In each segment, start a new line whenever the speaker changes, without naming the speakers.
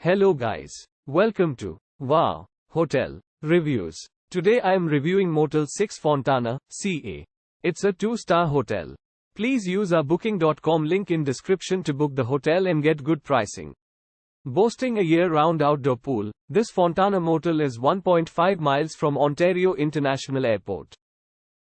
Hello guys. Welcome to Wow Hotel Reviews. Today I am reviewing Motel 6-Fontana, CA. It's a 2-star hotel. Please use our booking.com link in description to book the hotel and get good pricing. Boasting a year-round outdoor pool, this Fontana Motel is 1.5 miles from Ontario International Airport.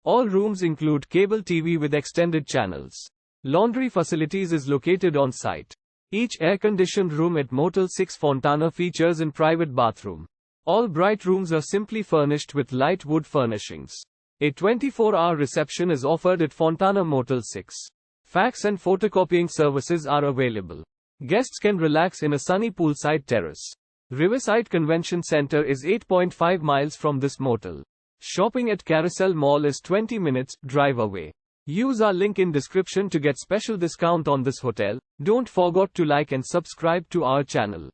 All rooms include cable TV with extended channels. Laundry facilities is located on site. Each air-conditioned room at Motel 6-Fontana features a private bathroom. All bright rooms are simply furnished with light wood furnishings. A 24-hour reception is offered at Fontana Motel 6. Fax and photocopying services are available. Guests can relax in a sunny poolside terrace. Riverside Convention Center is 8.5 miles from this motel. Shopping at Carousel Mall is 20 minutes drive away. Use our link in description to get special discount on this hotel. Don't forget to like and subscribe to our channel.